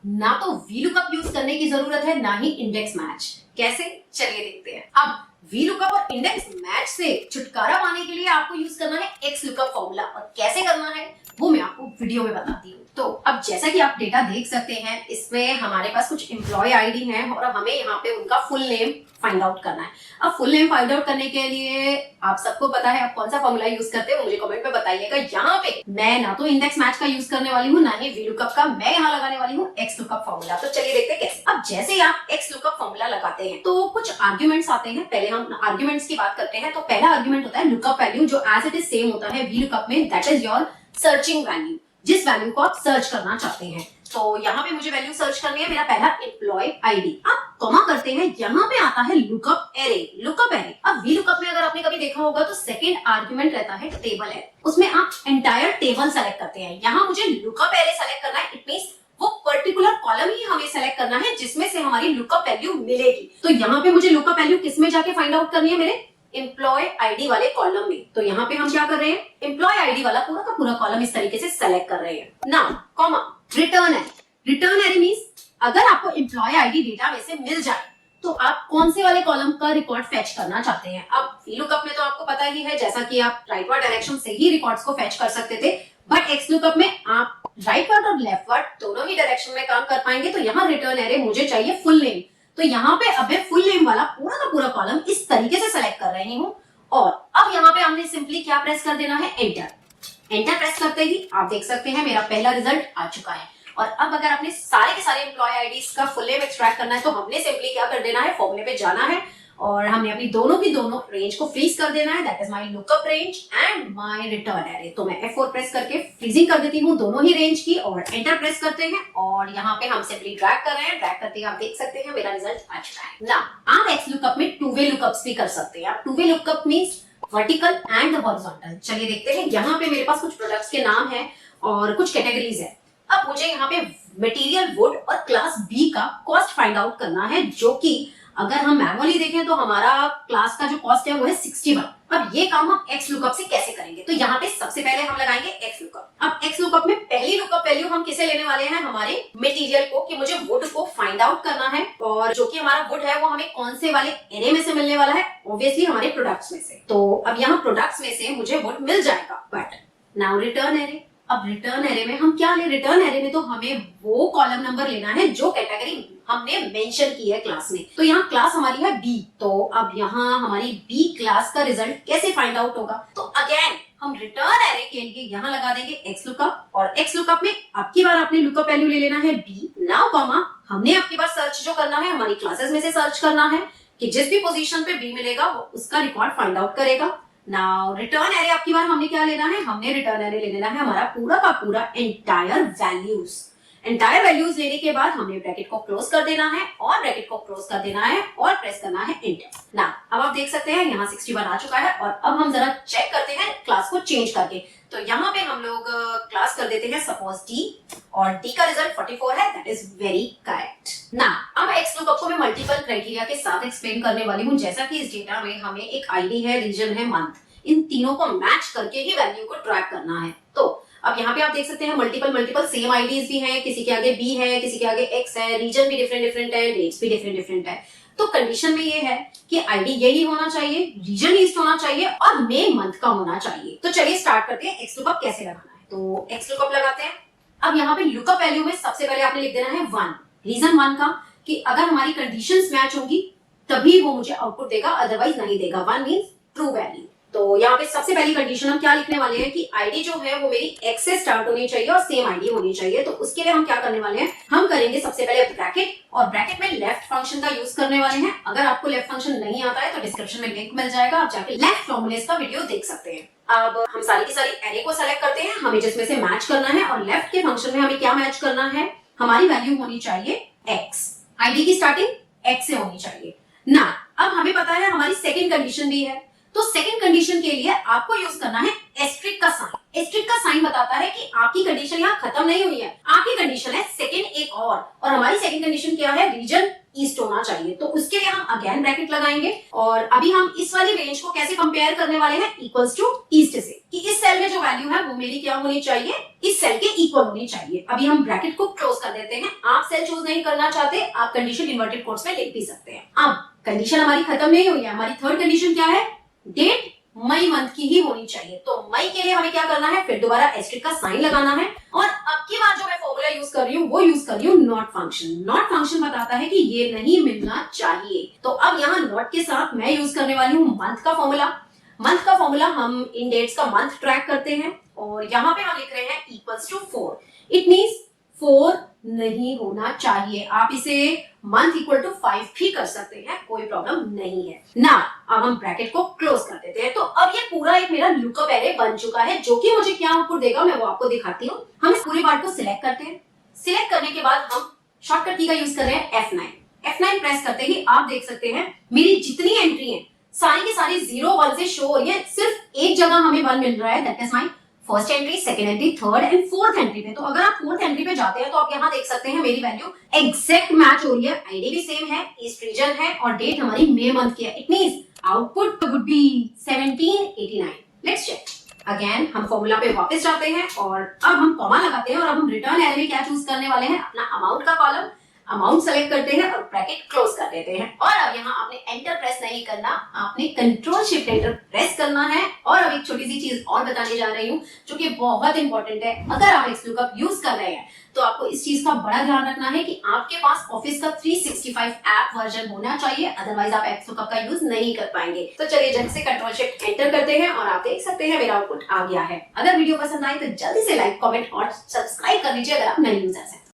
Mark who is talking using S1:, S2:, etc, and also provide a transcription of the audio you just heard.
S1: ना तो VLOOKUP use करने की जरूरत है ना ही इंडेक्स मैच। कैसे, चलिए देखते हैं। अब VLOOKUP और इंडेक्स मैच से छुटकारा पाने के लिए आपको यूज करना है XLOOKUP फॉर्मूला, और कैसे करना है वो मैं आपको वीडियो में बताती हूँ। तो अब जैसा कि आप डेटा देख सकते हैं, इसमें हमारे पास कुछ एम्प्लॉय आईडी है और हमें यहाँ पे उनका फुल नेम फाइंड आउट करना है। अब फुल नेम फाइंड आउट करने के लिए आप सबको पता है आप कौन सा फॉर्मूला यूज करते हो, मुझे कमेंट में बताइएगा। यहाँ पे मैं ना तो इंडेक्स मैच का यूज करने वाली हूँ ना ही VLOOKUP का, मैं यहाँ लगाने वाली हूँ XLOOKUP फॉर्मूला। तो चलिए देखते हैं कैसे। अब जैसे ही आप XLOOKUP फॉर्मूला लगाते हैं तो कुछ आर्ग्यूमेंट्स आते हैं। पहले हम आर्ग्यूमेंट्स की बात करते हैं। तो पहला आर्ग्यूमेंट होता है लुकअप वैल्यू, जो एज इट इज सेम होता है VLOOKUP में, that is your searching value, जिस वैल्यू को आप सर्च करना चाहते हैं। तो यहाँ पे मुझे वैल्यू सर्च करनी है, मेरा पहला एम्प्लॉय आईडी। आप कॉमा करते हैं, यहाँ पे आता है लुकअप एरे। लुकअप एरे, अब VLOOKUP में अगर आपने कभी देखा होगा तो सेकंड आर्गुमेंट रहता है टेबल एरे, उसमें आप एंटायर टेबल सेलेक्ट करते हैं। यहाँ मुझे लुकअप एरे सेलेक्ट करना है, इट मींस वो पर्टिकुलर कॉलम ही हमें सेलेक्ट करना है जिसमें से हमारी लुकअप वैल्यू मिलेगी। तो यहाँ पे मुझे लुकअप वैल्यू किसमें जाके फाइंड आउट करनी है, मेरे एम्प्लॉय आईडी वाले कॉलम में। तो यहाँ पे हम क्या कर रहे हैं, एम्प्लॉय आईडी वाला पूरा का पूरा कॉलम इस तरीके से सेलेक्ट कर रहे हैं। Now comma return array. Return array means अगर आपको एम्प्लॉय आईडी डेटा में से मिल जाए तो आप कौन से वाले कॉलम का रिकॉर्ड फेच करना चाहते हैं। अब VLOOKUP में तो आपको पता ही है, जैसा कि आप राइटवर्ड डायरेक्शन से ही रिकॉर्ड्स को फेच कर सकते थे, बट XLOOKUP में आप राइटवर्ड और लेफ्टवर्ड दोनों ही डायरेक्शन में काम कर पाएंगे। तो यहाँ रिटर्न एरे मुझे चाहिए फुल नेम, तो यहाँ पे अब फुल नेम वाला पूरा का पूरा कॉलम इस तरीके से सेलेक्ट कर रही हूँ। और अब यहाँ पे हमने सिंपली क्या प्रेस कर देना है, एंटर। एंटर प्रेस करते ही आप देख सकते हैं मेरा पहला रिजल्ट आ चुका है। और अब अगर आपने सारे के सारे एम्प्लॉय आईडीज का फुल नेम एक्सट्रैक्ट करना है तो हमने सिंपली क्या कर देना है, फॉर्मूले पे जाना है और हमने अपनी दोनों की दोनों रेंज को फ्रीज कर देना है, that is my lookup range and my return array. तो मैं F4 प्रेस करके फ्रीजिंग कर देती हूँ दोनों ही रेंज की और एंटर प्रेस करते हैं और यहाँ पे हम सिंपली ड्रैग कर रहे हैं। ड्रैग करते ही आप देख सकते हैं मेरा रिजल्ट आ चुका है। ना आप XLOOKUP में टू वे लुकअप्स भी कर सकते हैं। आप two way lookup means vertical and horizontal. चलिए देखते हैं। यहाँ पे मेरे पास कुछ प्रोडक्ट्स के नाम है और कुछ कैटेगरीज है। अब मुझे यहाँ पे मटेरियल वुड और क्लास बी का कॉस्ट फाइंड आउट करना है, जो कि अगर हम मैनुअली देखें तो हमारा क्लास का जो कॉस्ट है वो है 61। अब ये काम हम XLOOKUP से कैसे करेंगे, तो यहाँ पे सबसे पहले हम लगाएंगे XLOOKUP। अब XLOOKUP में पहली लुकअप वैल्यू हम किसे लेने वाले हैं, हमारे मटेरियल को, कि मुझे वुड को फाइंड आउट करना है और जो कि हमारा वुड है वो हमें कौन से वाले एरे में से मिलने वाला है, ऑब्वियसली हमारे प्रोडक्ट्स में से। तो अब यहाँ प्रोडक्ट्स में से मुझे वुड मिल जाएगा, बट नाउ रिटर्न एरे। अब रिटर्न एरे में हम क्या ले, रिटर्न एरे में तो हमें वो कॉलम नंबर लेना है जो कैटेगरी हमने मेंशन की है क्लास में। तो यहाँ क्लास हमारी है बी, तो अब यहाँ हमारी बी क्लास का रिजल्ट कैसे फाइंड आउट होगा, तो अगेन हम रिटर्न एरे के लिए यहाँ लगा देंगे XLOOKUP और XLOOKUP में आपकी बार आपने लुकअप वैल्यू ले लेना है बी। नाउ कॉमा हमने आपकी बार सर्च जो करना है हमारी क्लासेस में से सर्च करना है कि जिस भी पोजीशन पे बी मिलेगा वो उसका रिकॉर्ड फाइंड आउट करेगा। नाउ रिटर्न एरे आपकी बार हमने क्या लेना है, हमने रिटर्न एरे ले लेना है हमारा पूरा का पूरा एंटायर वैल्यूज। एंटायर वैल्यूज लेने के बाद हमने ब्रैकेट को क्लोज कर देना है और ब्रैकेट को क्लोज कर देना है और प्रेस करना है एंटर। ना अब आप देख सकते हैं यहाँ 61 आ चुका है। और अब हम जरा चेक करते हैं क्लास को चेंज करके। तो यहाँ पे हम लोग क्लास कर देते हैं सपोज D और D का रिजल्ट 44 है, दैट इज वेरी करेक्ट। ना अब XLOOKUP को मैं मल्टीपल क्राइटेरिया के साथ एक्सप्लेन करने वाली हूँ। जैसा कि इस डेटा में हमें एक आईडी है, रीजन है, मंथ, इन तीनों को मैच करके ही वैल्यू को ट्रैक करना है। तो अब यहाँ पे आप देख सकते हैं मल्टीपल सेम आईडीज भी हैं, किसी के आगे बी है, किसी के आगे एक्स है, रीजन भी डिफरेंट है, डेट्स भी डिफरेंट है। तो कंडीशन में ये है कि आईडी यही होना चाहिए, रीजन ईस्ट होना चाहिए और मे मंथ का होना चाहिए। तो चलिए स्टार्ट करते हैं XLOOKUP कैसे लगाना है। तो XLOOKUP लगाते हैं। अब यहाँ पे लुकअप वैल्यू में सबसे पहले आपने लिख देना है 1, रीजन 1 का, कि अगर हमारी कंडीशंस मैच होंगी तभी वो मुझे आउटपुट देगा, अदरवाइज नहीं देगा। 1 मींस ट्रू वैल्यू। तो यहाँ पे सबसे पहली कंडीशन हम क्या लिखने वाले हैं कि आईडी जो है वो मेरी एक्स से स्टार्ट होनी चाहिए और सेम आईडी होनी चाहिए। तो उसके लिए हम क्या करने वाले हैं, हम करेंगे सबसे पहले ब्रैकेट और ब्रैकेट में लेफ्ट फंक्शन का यूज करने वाले हैं। अगर आपको लेफ्ट फंक्शन नहीं आता है तो डिस्क्रिप्शन में लिंक मिल जाएगा, आप जाके लेफ्ट फॉर्मूलेस का वीडियो देख सकते हैं। अब हम सारी की सारी एरे को सेलेक्ट करते हैं, हमें जिसमें से मैच करना है, और लेफ्ट के फंक्शन में हमें क्या मैच करना है, हमारी वैल्यू होनी चाहिए एक्स, आईडी की स्टार्टिंग एक्स से होनी चाहिए ना। अब हमें पता है हमारी सेकंड कंडीशन भी है, तो सेकंड कंडीशन के लिए आपको यूज करना है एस्ट्रिक का साइन। एस्ट्रिक का साइन बताता है कि आपकी कंडीशन यहाँ खत्म नहीं हुई है, आपकी कंडीशन है सेकंड एक और हमारी सेकंड कंडीशन क्या है, रीजन ईस्ट होना चाहिए। तो उसके लिए हम अगेन ब्रैकेट लगाएंगे और अभी हम इस वाली रेंज को कैसे कंपेयर करने वाले हैं, इक्वल्स टू ईस्ट से, कि इस सेल में जो वैल्यू है वो मेरी क्या होनी चाहिए, इस सेल के इक्वल होनी चाहिए। अभी हम ब्रैकेट को क्लोज कर देते हैं। आप सेल चूज नहीं करना चाहते, आप कंडीशन इन्वर्टेड कोट्स में लिख भी सकते हैं। अब कंडीशन हमारी खत्म नहीं हुई है। हमारी थर्ड कंडीशन क्या है, डेट मई मंथ की ही होनी चाहिए। तो मई के लिए हमें क्या करना है, फिर दोबारा एस्टेरिस्क का साइन लगाना है और अब की बार जो मैं फॉर्मूला यूज कर रही हूँ वो यूज कर रही हूँ नॉट फंक्शन। नॉट फंक्शन बताता है कि ये नहीं मिलना चाहिए। तो अब यहाँ नॉट के साथ मैं यूज करने वाली हूँ मंथ का फॉर्मूला। मंथ का फॉर्मूला हम इन डेट्स का मंथ ट्रैक करते हैं और यहाँ पे हम लिख रहे हैं इक्वल्स टू 4। इट मींस 4 नहीं होना चाहिए। आप इसे मंथ इक्वल टू 5 भी कर सकते हैं, कोई प्रॉब्लम नहीं है ना। अब हम ब्रैकेट को क्लोज कर देते हैं। तो अब ये पूरा एक मेरा लुकअप एरे बन चुका है, जो कि मुझे क्या आउटपुट देगा मैं वो आपको दिखाती हूँ। हम इस पूरे पार्ट को सिलेक्ट करते हैं। सिलेक्ट करने के बाद हम शॉर्टकट की का यूज कर रहे हैं F9। F9 प्रेस करते ही आप देख सकते हैं मेरी जितनी एंट्री है सारी की सारी 0 1 से शो हो रही है। सिर्फ एक जगह हमें 1 मिल रहा है, that is my first entry, second entry, third and fourth entry पे। तो अगर आप फोर्थ एंट्री पे जाते हैं तो आप यहाँ देख सकते हैं मेरी वैल्यू एग्जैक्ट मैच हो रही है। आईडी भी सेम है, ईस्ट रीजन है और डेट हमारी मई मंथ की है। It means output would be 1789। Let's check again. हम फॉर्मूला पे वापस जाते हैं और अब हम कॉमा लगाते हैं और अब हम रिटर्न एरे में क्या चूज करने वाले हैं, अपना अमाउंट का कॉलम। अमाउंट सेलेक्ट करते हैं और ब्रैकेट क्लोज कर देते हैं। और अब यहाँ आपने एंटर प्रेस नहीं करना, आपने कंट्रोल शिफ्ट एंटर प्रेस करना है। और अब एक छोटी सी चीज और बताने जा रही हूँ जो कि बहुत इंपॉर्टेंट है। अगर आप XLOOKUP यूज कर रहे हैं तो आपको इस चीज का बड़ा ध्यान रखना है कि आपके पास ऑफिस का 365 ऐप वर्जन होना चाहिए, अदरवाइज आप XLOOKUP का यूज नहीं कर पाएंगे। तो चलिए जल्द से कंट्रोल शिफ्ट एंटर करते हैं और आप देख सकते हैं मेरा आउटपुट आ गया है। अगर वीडियो पसंद आए तो जल्दी से लाइक, कमेंट और सब्सक्राइब कर लीजिए अगर आप नए यूजर्स हैं।